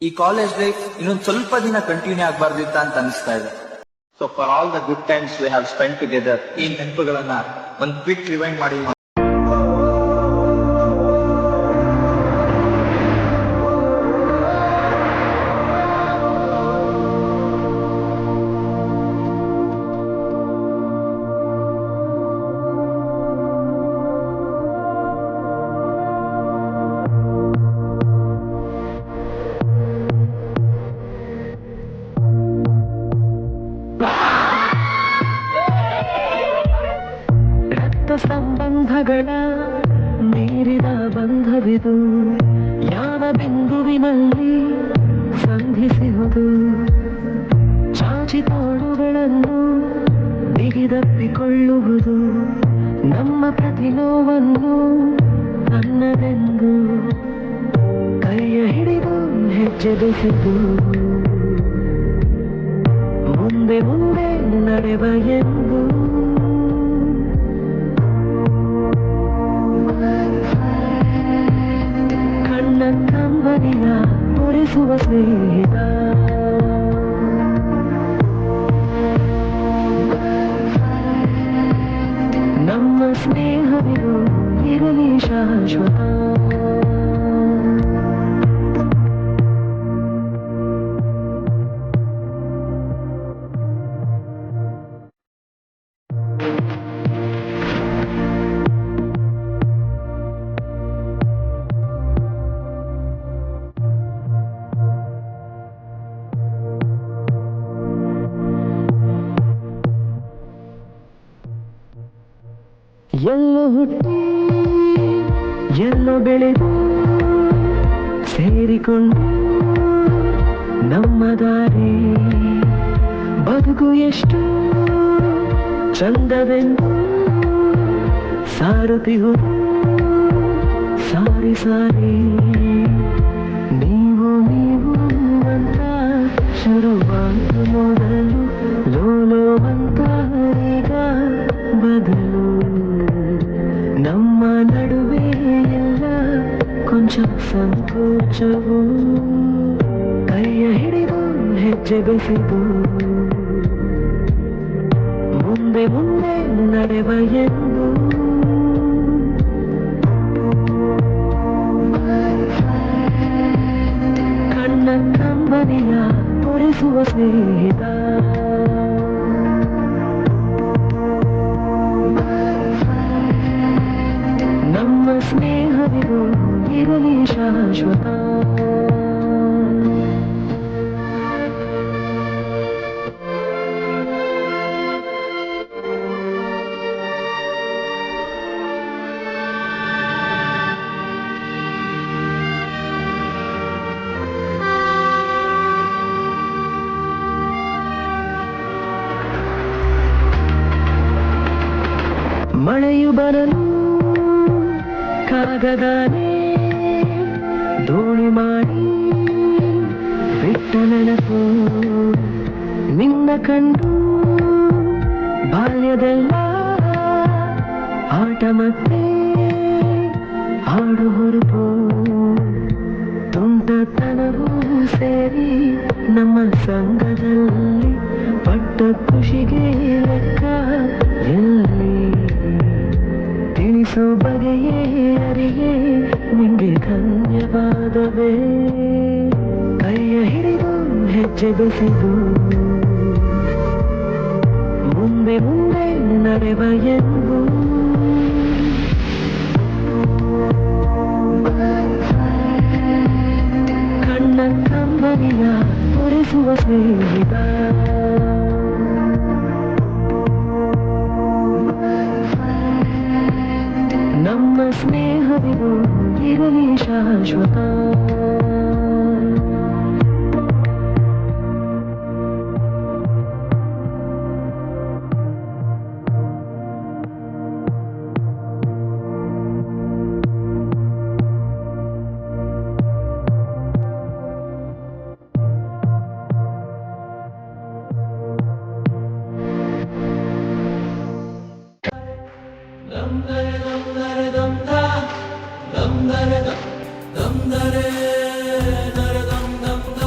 ಈ college life ಇನ್ನೊಂದು ಸ್ವಲ್ಪ ದಿನ ಕಂಟಿನ್ಯೂ ಆಗಬಾರ್ದಿತ್ತ ಅಂತ ಅನಿಸ್ತಾ ಇದೆ. So for all the good times we have spend together, ಈ ನೆನಪುಗಳನ್ನ ಒಂದು ಕ್ವಿಕ್ ರಿವೈಂಡ್ ಮಾಡಿ. ಸಂಬಂಧಗಳ ಮೀರಿದ ಬಂಧವಿದು, ಯಾವ ಬಿಂದುವಿನಲ್ಲಿ ಸಂಧಿಸುವುದು. ಚಾಚಿ ತೋಳುಗಳನ್ನು ಬಿಗಿದಪ್ಪಿಕೊಳ್ಳುವುದು, ನಮ್ಮ ಪ್ರತಿ ನೋವನ್ನು ನನ್ನದೆಂದು ಕೈಯ ಹಿಡಿದು ಹೆಜ್ಜೆ ಬೆಸೆದು ಮುಂದೆ ಮುಂದೆ ನಡೆವ ಎಂದು. ಕಂಬನಿಯ ತೋರಿಸುವ ಸ್ನೇಹಿತ, ನಮ್ಮ ಸ್ನೇಹವಿದು ಇರಲಿ ಶಾಶ್ವತ. ಎಲ್ಲೋ ಹುಟ್ಟಿ ಎಲ್ಲೋ ಬೆಳೆದು ಸೇರಿಕೊಂಡು ನಮ್ಮ ದಾರಿ ಬದುಕು ಎಷ್ಟು ಚಂದವೆಂದು ಸಾರುತ್ತಿಹುದು ಸಾರಿ ಸಾರಿ. ನೀವು ನೀವು ಅಂತ ಶುರುವಾದ ಮೊದಲು ಲೋಲೋ ಅಂತ ಈಗ ಬದಲು. ನಮ್ಮ ನಡುವೆ ಎಲ್ಲ ಕೊಂಚ ಸಂಕೋಚವು, ಕೈಯ ಹಿಡಿದು ಹೆಜ್ಜೆ ಬೆಸೆದು ಮುಂದೆ ಮುಂದೆ ನಡೆವ ಎಂದು. ಕಣ್ಣ ಕಂಬನಿಯ ತೋರಿಸುವ ಸ್ನೇಹಿತ, ನಮ್ಮ ಸ್ನೇಹವಿದು ಇರಲಿ ಶಾಶ್ವತ. ಮಳೆಯು ಬರಲು ಕಾಗದಾನೆ ದೋಣಿ ಮಾಡಿ ಬಿಟ್ಟ ನೆನಪು, ನಿನ್ನ ಕಂಡು ಬಾಲ್ಯದೆಲ್ಲ ಆಟ ಮತ್ತೆ ಹಾಡು ಹುರುಪು. ತುಂಟತನವೂ ಸೇರಿ ನಮ್ಮ ಸಂಘದಲ್ಲಿ ಪಟ್ಟ ಖುಷಿಗೆ ಲೆಕ್ಕ ಎಲ್ಲಿ. ತಿಳಿಸೋ ಬಗೆಯೇ ಅರಿಯೇ ನಿಂಗೆ ಧನ್ಯವಾದವೇ. ಕೈಯ ಹಿಡಿದು ಹೆಜ್ಜೆ ಬೆಸೆದು ಮುಂದೆ ಮುಂದೆ ನಡೆವ ಎಂದು. ಕಣ್ಣ ಕಂಬನಿಯ ತೋರಿಸುವ ಸ್ನೇಹಿತ, ನಮ್ಮ ಸ್ನೇಹವಿದು ಇರಲಿ ಶಾಶ್ವತ. dum dare dum dare dum dare dum dum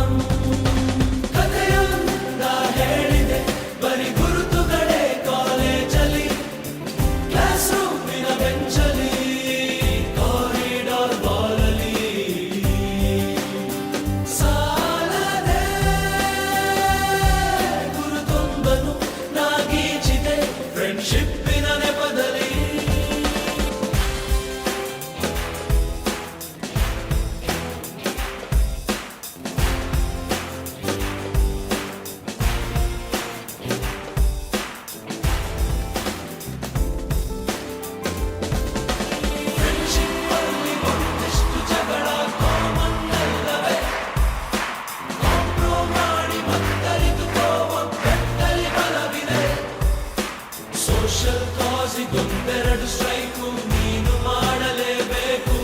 ಸವಿಸವಿನ ನೆಪದಲ್ಲಿ ಸೋಷಲ್ ಕಾಸಿಗೊಂದೆರಡು ಸ್ಟ್ರೈಕು ನೀನು ಮಾಡಲೇಬೇಕು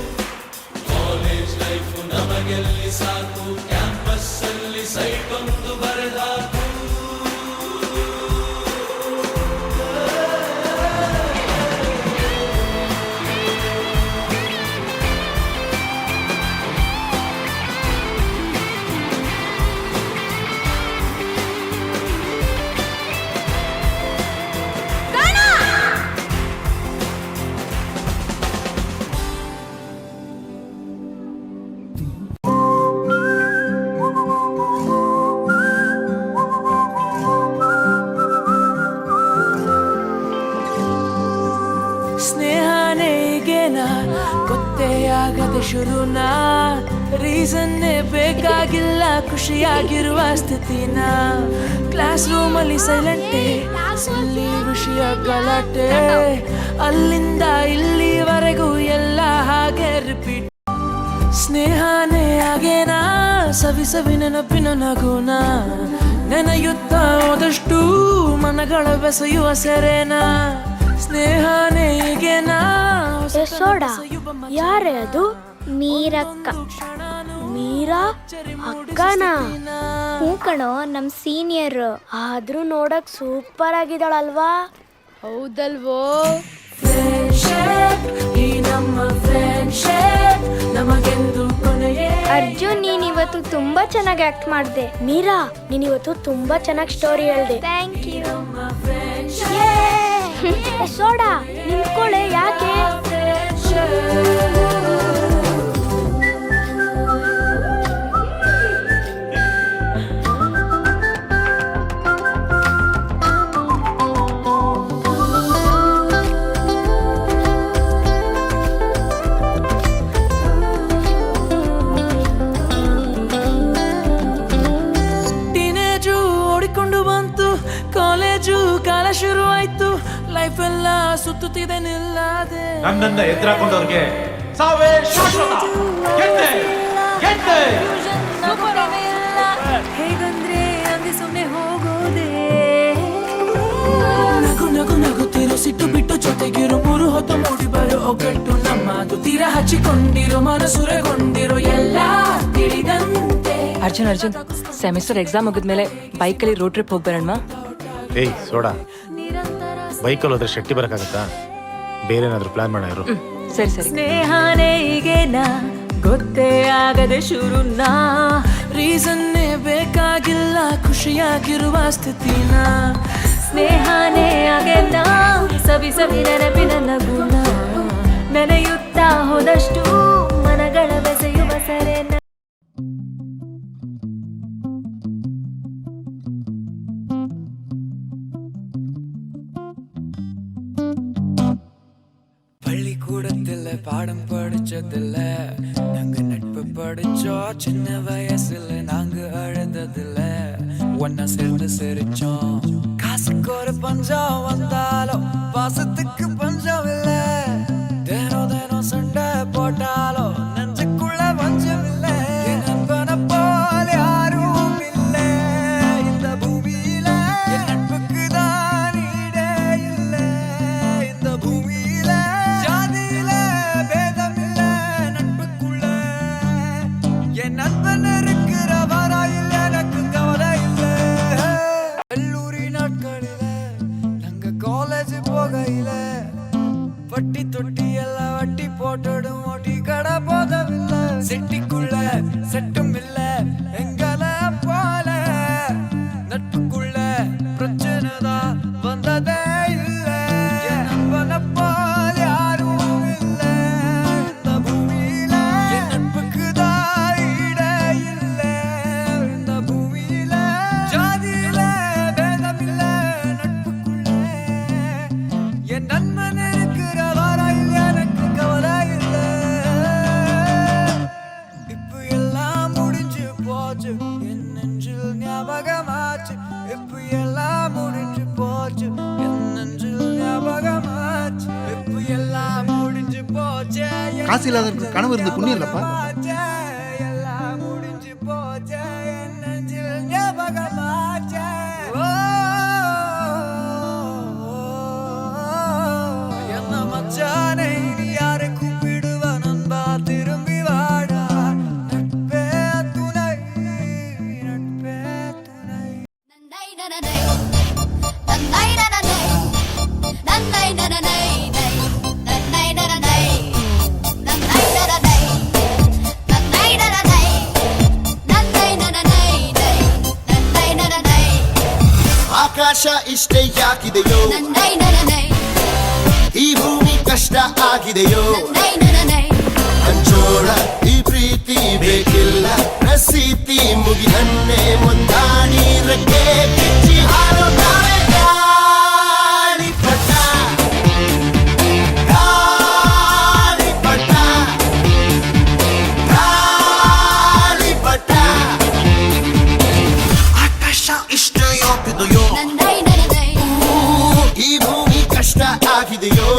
ಕಾಲೇಜ್ ಲೈಫು ನಮಗೆಲ್ಲಿ ಸಾಕು ಕ್ಯಾಂಪಸ್ ಅಲ್ಲಿ ಸೈಟ್ ಒಂದು ಬರೆದಾಕು ಸ್ನೇಹನೇಗೆನಾ ಗೊತ್ತೇ ಆಗದೆ ಶುರುನಾ ರೀಸನ್ನೇ ಬೇಕಾಗಿಲ್ಲ ಖುಷಿಯಾಗಿರುವ ಸ್ಥಿತಿನ ಕ್ಲಾಸ್ ರೂಮಲ್ಲಿ ಸೈಲೆಂಟೇ ಇಲ್ಲಿ ವಿಷಯ ಗಲಾಟೆ ಅಲ್ಲಿಂದ ಇಲ್ಲಿವರೆಗೂ ಎಲ್ಲ ಹಾಗೆ ರಿಪೀಟ್ ಸ್ನೇಹನೇ ಆಗೇನಾ ಸವಿ ನೆನಪಿನ ನಗುನ ನೆನೆಯುತ್ತಾ ಹೋದಷ್ಟು ಮನಗಳ ಬೆಸೆಯುವ ಸೆರೆನಾ ಸ್ನೇಹನೇ ಈಗೇನಾ ಸೋಡಾ ಯಾರೇ ಅದು? ಮೀರಕ್ಕ. ಮೀರಾ ಅಕ್ಕನಾ? ಹ್ಞೂ ಕಣೋ, ನಮ್ ಸೀನಿಯರ್. ಆದ್ರೂ ನೋಡಕ್ ಸೂಪರ್ ಆಗಿದ್ದಾಳಲ್ವಾ? ಹೌದಲ್ವೋ? ಅರ್ಜುನ್, ನೀನ್ ಇವತ್ತು ತುಂಬಾ ಚೆನ್ನಾಗಿ ಆಕ್ಟ್ ಮಾಡಿದೆ. ಮೀರಾ, ನೀನ್ ಇವತ್ತು ತುಂಬಾ ಚೆನ್ನಾಗಿ ಸ್ಟೋರಿ ಹೇಳ್ದೆ. Thank you. ಸೋಡಾ ನಿಂತ್ಕೊಳ್ಳೆ, ಯಾಕೆ? ಟೀನೇಜು ಓಡಿಕೊಂಡು ಬಂತು, ಕಾಲೇಜು ಕಾಲ ಶುರು ಆಯ್ತು, ಲೈಫ್ ಎಲ್ಲ ಸುತ್ತುತ್ತಿದೆ ನಿಲ್ಲದೆ. ನನ್ನನ್ನ ಎದುರಾಕೊಂಡವ್ರಿಗೆ ಸಾವೇ ಶಾಶ್ವತ. ಗೆದ್ದೆ, ಗೆದ್ದೆ. ಹೇಗಂದ್ರೆ ಹಂಗೆ ಸುಮ್ಮನೆ ಹೋಗೋದೆ. ನಗು ನಗು ನಗುತ್ತಿರೋ ಸಿಟ್ಟು ಬಿಟ್ಟು ಜೊತೆಗಿರೋ ಮೂರು ಹೊತ್ತು ಮೂಡಿ ಬರೋ ಒಗ್ಗಟ್ಟು ನಮ್ಮದು ತೀರ ಹಚ್ಚಿಕೊಂಡಿರೋ ಮನಸುರೆಗೊಂಡಿರೋ ಎಲ್ಲ ತಿಳಿದಂತೆ. ಅರ್ಜುನ್ ಸೆಮಿಸ್ಟರ್ ಎಕ್ಸಾಮ್ ಮುಗಿದ್ಮೇಲೆ ಬೈಕಲ್ಲಿ ರೋಡ್ ಟ್ರಿಪ್ ಹೋಗ್ಬರೋಣ. ಏಯ್ ಸೋಡಾ, ಬೈಕಲ್ಲಿ ಹೋದ್ರೆ ಶೆಟ್ಟಿ ಬರಕ್ಕಾಗತ್ತಾ? ಬೇರೆ ಏನಾದ್ರು ಪ್ಲಾನ್ ಮಾಡ ಇರು. ಸರಿ. ಸ್ನೇಹನೇ ಈಗೇನಾ ಗೊತ್ತೇ ಆಗದೆ ಶುರುನಾ ರೀಸನ್ನೇ ಬೇಕಾಗಿಲ್ಲ ಖುಷಿಯಾಗಿರುವ ಸ್ಥಿತಿನ ಸ್ನೇಹನೇ ಆಗೇನಾ ಸವಿ ನೆನಪಿನ ನಗುನ ನೆನೆಯುತ್ತಾ ಹೋದಷ್ಟು ಮನಗಳ ಬೆಸೆಯುವ ಸರೆನ. பள்ளிக்கூடத்தில் பாடம் படிச்சதில்ல, நாங்க நட்பு படிச்சோம். சின்ன வயசுல நாங்க அழுததில்ல, ஒன்னா சேர்ந்து சிரிச்சோம். காசுக்கு ஒரு பஞ்சம் வந்தாலும் பாசத்துக்கு பஞ்சம் இல்ல. தினம் சண்டை போட்டாலும் நெஞ்சுக்குள்ள பஞ்சம் இல்ல. நண்பனை போல யாரும் இல்ல இந்த பூமியில. என் நட்புக்கு தான் ஈடே இல்ல இந்த பூமியில. ஜாதியில பேதம் இல்ல நட்புக்குள்ள. என் நண்பன் இருக்கிற வராயில் எனக்கு கவலை இல்ல. கல்லூரி நாட்களில நாங்க காலேஜ் போகையில வட்டி தொட்டி எல்லாம் வட்டி போட்டுடும். ஓட்டி கடை போதவில்லை. செட்டிக்குள்ள செட்டும் இல்ல எங்கள போல. நட்புக்குள்ள பிரச்சனை தான் வந்ததே இல்ல. என் நண்பனை போல யாரும் இல்ல இந்த பூமியில. என் நட்புக்கு தான் ஈடே இல்ல இந்த பூமியில. ஜாதியில பேதம் இல்ல நட்புக்குள்ள. என் என் நண்பன் இருக்கிற வரையில் எனக்கு கவலை இல்லை. இப்ப எல்லாம் முடிஞ்சு போச்சு, என் நெஞ்சில் ஞாபகமாச்சு. இப்ப எல்லாம் முடிஞ்சு போச்சு, என் நெஞ்சில் ஞாபகமாச்சு. இப்ப எல்லாம் முடிஞ்சு போச்சு, காசு இல்லாதவருக்கு கனவு இருந்து புண்ணியம் இல்லப்பா. எல்லாம் முடிஞ்சு போச்சு, என் நெஞ்சில் ஞாபகமாச்சு. என்ன மச்சானை நீ யாரை கூப்பிடுவ நண்பா, திரும்பி வாடா. நட்பே துணை, நட்பே துணை. ಆಕಾಶ ಇಷ್ಟೇ ಯಾಕಿದೆಯೋ, ಈ ಭೂಮಿ ಕಷ್ಟ ಆಗಿದೆಯೋ, ಹಂಚೋಳ ಈ ಪ್ರೀತಿ ಬೇಕಿಲ್ಲ, ಪ್ರಸಿದ್ಧಿ ಮುಗಿದನ್ನೇ ಮುಂದಾಡಿ ರೆಕ್ಕೆ ಕಿಚ್ಚಿ ಹಾರುತ್ತಾರೆ ಗಾಳಿಪಟ, ಗಾಳಿಪಟ, ಗಾಳಿಪಟ. ಆಕಾಶ ಇಷ್ಟೇ ಯಾಕಿದೆಯೋ, ಈ ಭೂಮಿ ಕಷ್ಟ ಆಗಿದೆಯೋ.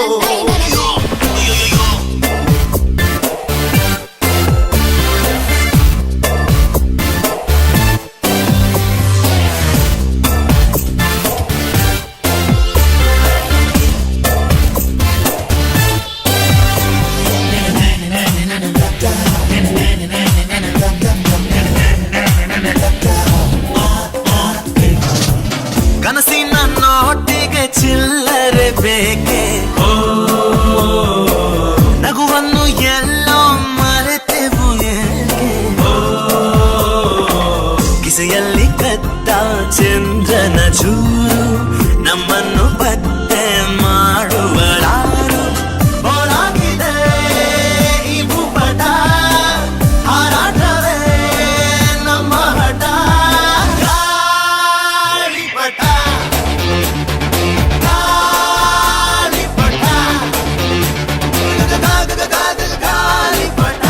ಕನಸಿನ ನೋಟಿಗೆ ಚಿಲ್ಲರೆ ಬೇಕೆ, ನಗುವನ್ನು ಎಲ್ಲೋ ಮರೆತೆವು ಏಕೆ, ಕಿಸೆಯಲ್ಲಿ ಕದ್ದ ಚಂದ್ರನ ಚೂರು ನಮ್ಮನ್ನು ಪತ್ತೆ ಮಾಡುವಳಾರು. ಹೋರಾಗಿದೆ ಈ ಭೂಪಟ, ಹಾರಾಟವೇ ನಮ್ಮ ಹಠ. ಗಾಳಿಪಟ, ಗಾಳಿಪಟ, ಗಾಳಿಪಟ.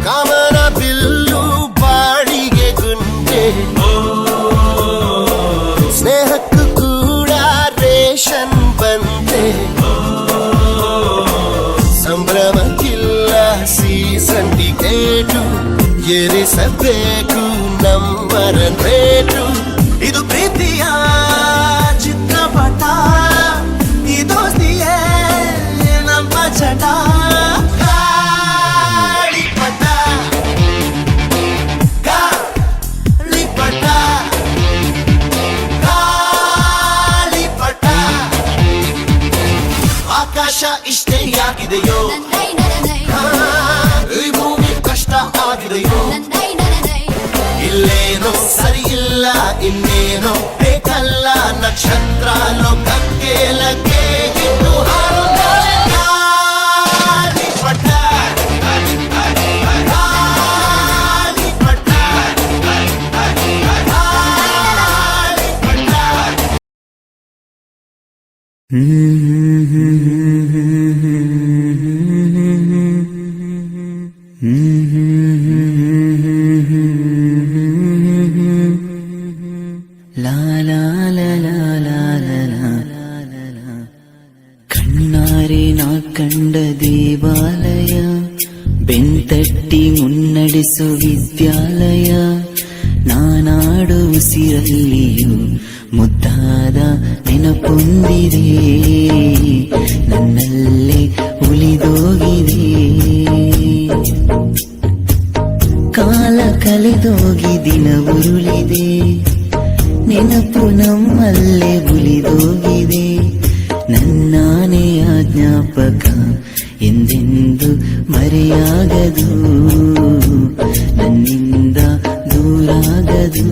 ಕಾಮನ ಬಿಲ್ಲು ಬಾಡಿಗೆ ಗುಂಟೆ, ಸ್ನೇಹಕ್ಕೂ ಕೂಡ ರೇಷನ್ ಬಂತೆ, ಸಂಭ್ರಮಕ್ಕಿಲ್ಲ ಸೀಸನ್ ಟಿಕೇಟು, ಏರಿಸಬೇಕು ನಂಬರ ರೇಟು. ಇದು ಪ್ರೀತಿಯ ಚಿತ್ರಪಟ, ಈ ದೋಸ್ತಿಯೇ ನಮ್ಮ ಚಟ. ಗಾಳಿಪಟ, ಗಾಳಿಪಟ, ಗಾಳಿಪಟ. ಆಕಾಶ ಇಷ್ಟೇ ಯಾಕಿದೆಯೋ, ಈ ಭೂಮಿ ಕಷ್ಟ ಆಗಿದೆಯೋ, ಇಲ್ಲೇನೋ ಸರಿ ಇಲ್ಲ ಇನ್ನೇನೋ ಬೇಕಲ್ಲ, ನಕ್ಷತ್ರ ಲೋಕಕ್ಕೆ ಲಗ್ಗೆ ಇನ್ನು ಹಾರುತ್ತಾರೆ ಗಾಳಿಪಟ, ಗಾಳಿಪಟ, ಗಾಳಿಪಟ. ಲಾ ಲಾ ಲಾ ಲಾ ಲಾ ಲಾ ಲಾ. ಕಣ್ಣಾರೆ ನಾ ಕಂಡ ದೇವಾಲಯ, ಬೆಂತಟ್ಟಿ ಮುನ್ನಡೆಸು ವಿದ್ಯಾಲಯ, ನಾನಾಡು ಉಸಿರಲ್ಲಿಯೂ ಮುದ್ದಾದ ನೆನಪೊಂದಿದೆ, ನನ್ನಲ್ಲೇ ಉಳಿದೋಗಿದೆ. ಕಾಲ ಕಳೆದೋಗಿ ದಿನ ಉರುಳಿದೆ, ನೆನಪು ನಮ್ಮಲ್ಲೇ ಉಳಿದೋಗಿದೆ, ನನ್ನಾನೇ ಜ್ಞಾಪಕ ಎಂದೆಂದು ಮರೆಯಾಗದು ನನ್ನಿಂದ ದೂರಾಗದು